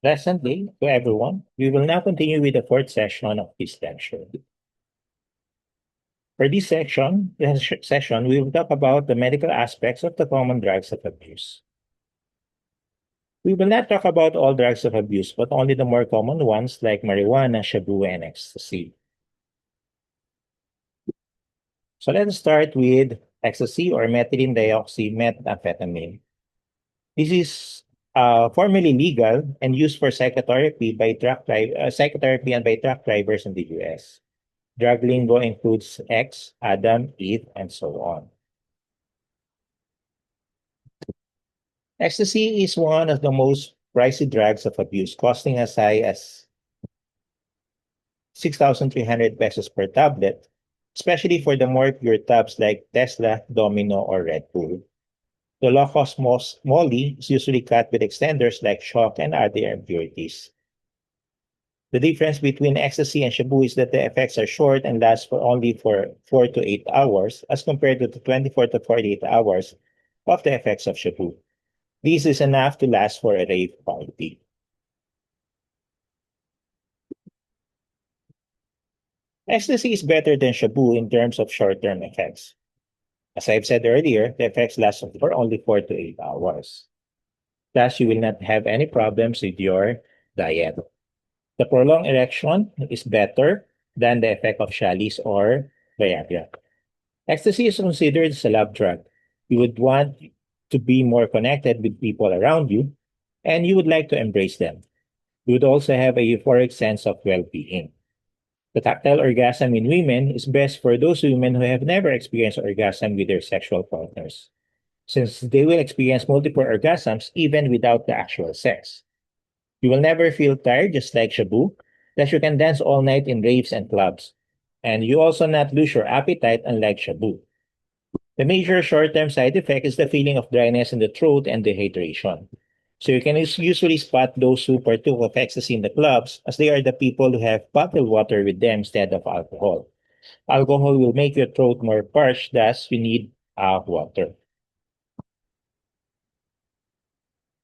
Pleasant day to everyone. We will now continue with the fourth session of this lecture. For this session, we will talk about the medical aspects of the common drugs of abuse. We will not talk about all drugs of abuse, but only the more common ones like marijuana, shabu, and ecstasy. So let's start with ecstasy or methylene dioxymethamphetamine. This is formerly legal and used for psychotherapy and by truck drivers in the US. Drug lingo includes X, Adam, Eve, and so on. Ecstasy is one of the most pricey drugs of abuse, costing as high as 6,300 pesos per tablet, especially for the more pure tabs like Tesla, Domino, or Red Bull. The low-cost Molly is usually cut with extenders like shock and other impurities. The difference between ecstasy and shabu is that the effects are short and last for only for 4 to 8 hours as compared to the 24 to 48 hours of the effects of shabu. This is enough to last for a rave party. Ecstasy is better than shabu in terms of short-term effects. As I've said earlier, the effects last for only 4 to 8 hours. Thus, you will not have any problems with your diet. The prolonged erection is better than the effect of Chalice or Viagra. Ecstasy is considered as a love drug. You would want to be more connected with people around you, and you would like to embrace them. You would also have a euphoric sense of well-being. The tactile orgasm in women is best for those women who have never experienced orgasm with their sexual partners, since they will experience multiple orgasms even without the actual sex. You will never feel tired, just like Shabu, that you can dance all night in raves and clubs. And you also not lose your appetite unlike Shabu. The major short-term side effect is the feeling of dryness in the throat and dehydration. So you can usually spot those who partook of ecstasy in the clubs as they are the people who have bottled water with them instead of alcohol. Alcohol will make your throat more parched, thus you need water.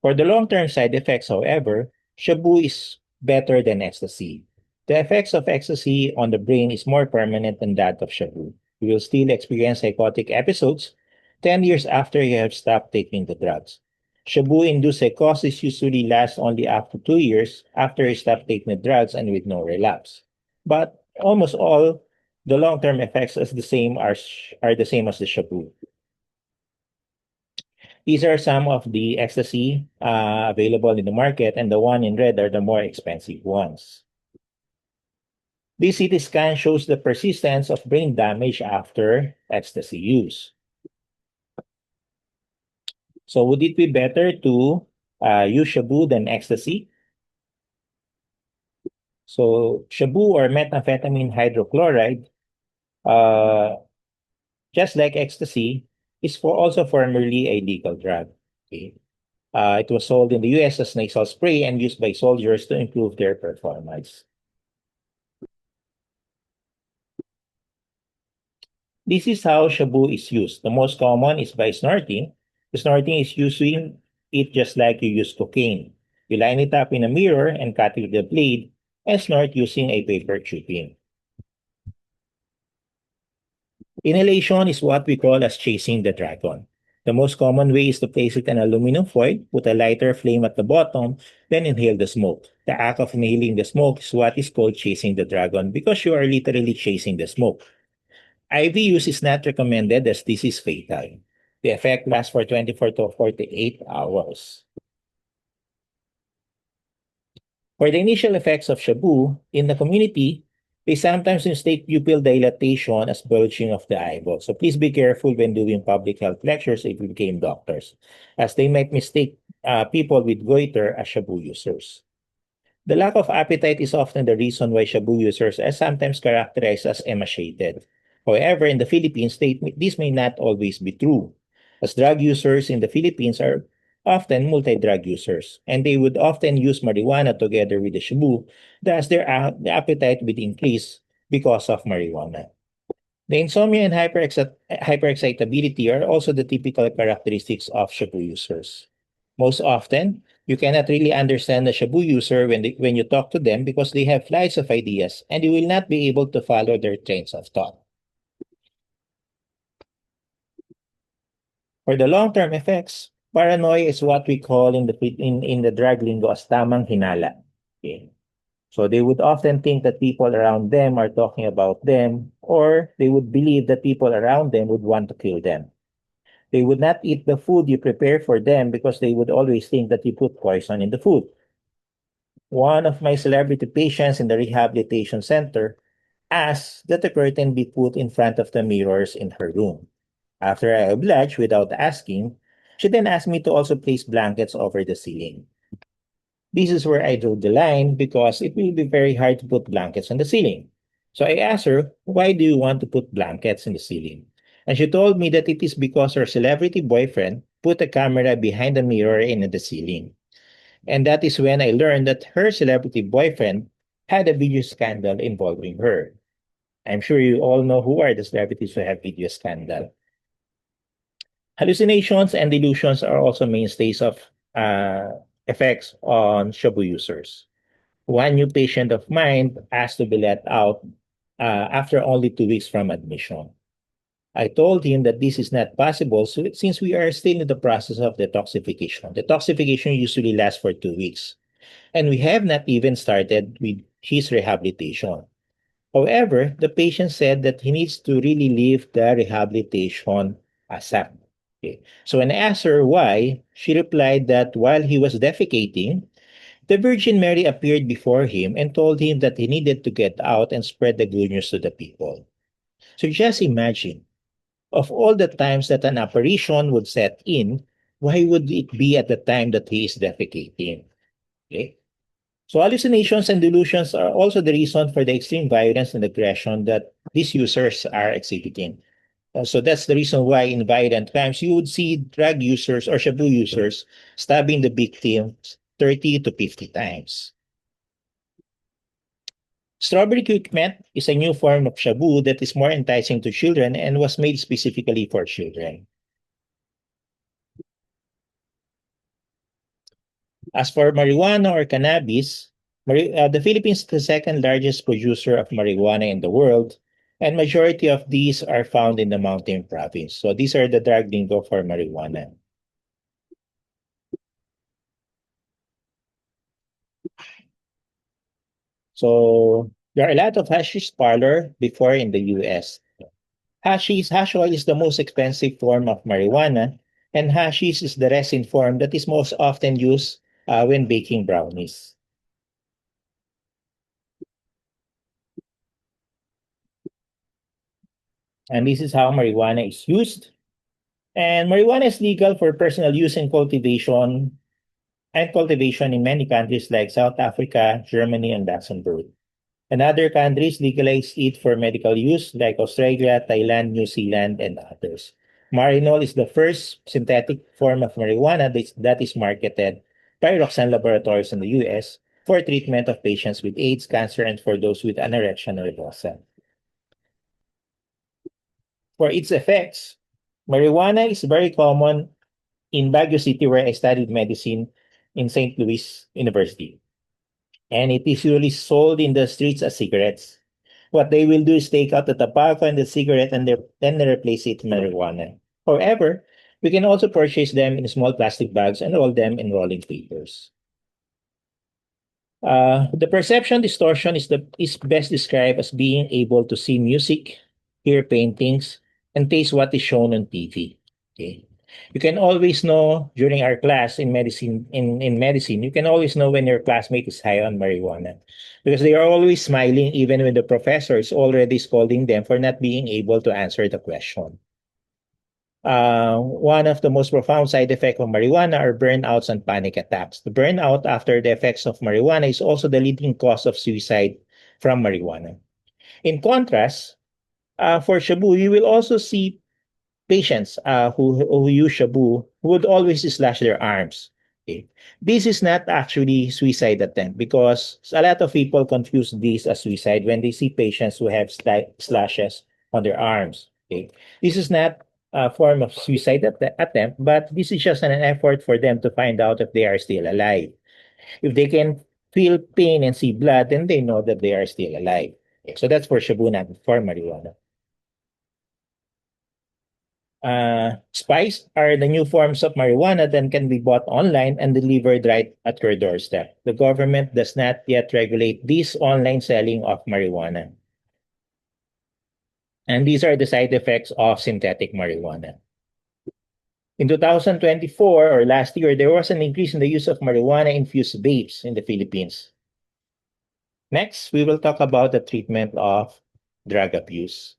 For the long-term side effects, however, Shabu is better than ecstasy. The effects of ecstasy on the brain is more permanent than that of Shabu. You will still experience psychotic episodes 10 years after you have stopped taking the drugs. Shabu-induced psychosis usually lasts only after 2 years after you stop taking the drugs and with no relapse. But almost all the long-term effects are the same as the Shabu. These are some of the ecstasy available in the market, and the one in red are the more expensive ones. This CT scan shows the persistence of brain damage after ecstasy use. So would it be better to use Shabu than ecstasy? So Shabu or methamphetamine hydrochloride, uh, just like ecstasy, is also formerly a legal drug. Okay? It was sold in the US as nasal spray and used by soldiers to improve their performance. This is how shabu is used. The most common is by snorting. Snorting is using it just like you use cocaine. You line it up in a mirror and cut it with a blade and snort using a paper tubing. Inhalation is what we call as chasing the dragon. The most common way is to place it in aluminum foil, put a lighter flame at the bottom, then inhale the smoke. The act of inhaling the smoke is what is called chasing the dragon because you are literally chasing the smoke. IV use is not recommended as this is fatal. The effect lasts for 24 to 48 hours. For the initial effects of Shabu, in the community, they sometimes mistake pupil dilatation as bulging of the eyeball. So please be careful when doing public health lectures if you became doctors, as they might mistake people with goiter as Shabu users. The lack of appetite is often the reason why Shabu users are sometimes characterized as emaciated. However, in the Philippines, this may not always be true, as drug users in the Philippines are often multi-drug users, and they would often use marijuana together with the Shabu, thus the appetite would increase because of marijuana. The insomnia and hyperexcitability are also the typical characteristics of Shabu users. Most often, you cannot really understand the Shabu user when you talk to them because they have flights of ideas and you will not be able to follow their trains of thought. For the long-term effects, paranoia is what we call in the drug lingo as tamang hinala. Okay. So they would often think that people around them are talking about them, or they would believe that people around them would want to kill them. They would not eat the food you prepare for them because they would always think that you put poison in the food. One of my celebrity patients in the rehabilitation center asked that the curtain be put in front of the mirrors in her room. After I obliged without asking, she then asked me to also place blankets over the ceiling. This is where I drew the line because it will be very hard to put blankets on the ceiling. So I asked her, why do you want to put blankets in the ceiling? And she told me that it is because her celebrity boyfriend put a camera behind the mirror in the ceiling. And that is when I learned that her celebrity boyfriend had a video scandal involving her. I'm sure you all know who are the celebrities who have video scandal. Hallucinations and delusions are also mainstays of effects on Shabu users. One new patient of mine asked to be let out after only 2 weeks from admission. I told him that this is not possible since we are still in the process of detoxification. Detoxification usually lasts for 2 weeks, and we have not even started with his rehabilitation. However, the patient said that he needs to really leave the rehabilitation ASAP. Okay. So when I asked her why, she replied that while he was defecating, the Virgin Mary appeared before him and told him that he needed to get out and spread the good news to the people. So just imagine, of all the times that an apparition would set in, why would it be at the time that he is defecating? Okay? So hallucinations and delusions are also the reason for the extreme violence and aggression that these users are exhibiting. So that's the reason why in violent crimes you would see drug users or Shabu users stabbing the victims 30 to 50 times. Strawberry quick met is a new form of Shabu that is more enticing to children and was made specifically for children. As for marijuana or cannabis, the Philippines is the second largest producer of marijuana in the world, and majority of these are found in the mountain province. So these are the drug lingo for marijuana. So there are a lot of hashish parlor before in the US. Hash oil is the most expensive form of marijuana, and hashish is the resin form that is most often used when baking brownies. And this is how marijuana is used. And marijuana is legal for personal use and cultivation in many countries like South Africa, Germany, and Luxembourg. And other countries legalize it for medical use like Australia, Thailand, New Zealand, and others. Marinol is the first synthetic form of marijuana that is marketed by Roxanne Laboratories in the US for treatment of patients with AIDS, cancer, and for those with anorexia nervosa. For its effects, marijuana is very common in Baguio City where I studied medicine in St. Louis University. And it is usually sold in the streets as cigarettes. What they will do is take out the tobacco and the cigarette and then they replace it with marijuana. However, we can also purchase them in small plastic bags and roll them in rolling papers. The perception distortion is best described as being able to see music, hear paintings, and taste what is shown on TV. Okay. You can always know during our class in medicine, you can always know when your classmate is high on marijuana because they are always smiling even when the professor is already scolding them for not being able to answer the question. One of the most profound side effects of marijuana are burnouts and panic attacks. The burnout after the effects of marijuana is also the leading cause of suicide from marijuana. In contrast, for Shabu, you will also see patients who use Shabu who would always slash their arms. Okay. This is not actually suicide attempt because a lot of people confuse this as suicide when they see patients who have slashes on their arms. Okay. This is not form of suicide attempt, but this is just an effort for them to find out if they are still alive. If they can feel pain and see blood, then they know that they are still alive. So that's for Shabu, not for marijuana. Spice are the new forms of marijuana that can be bought online and delivered right at your doorstep. The government does not yet regulate this online selling of marijuana. And these are the side effects of synthetic marijuana. In 2024 or last year, there was an increase in the use of marijuana-infused vapes in the Philippines. Next, we will talk about the treatment of drug abuse.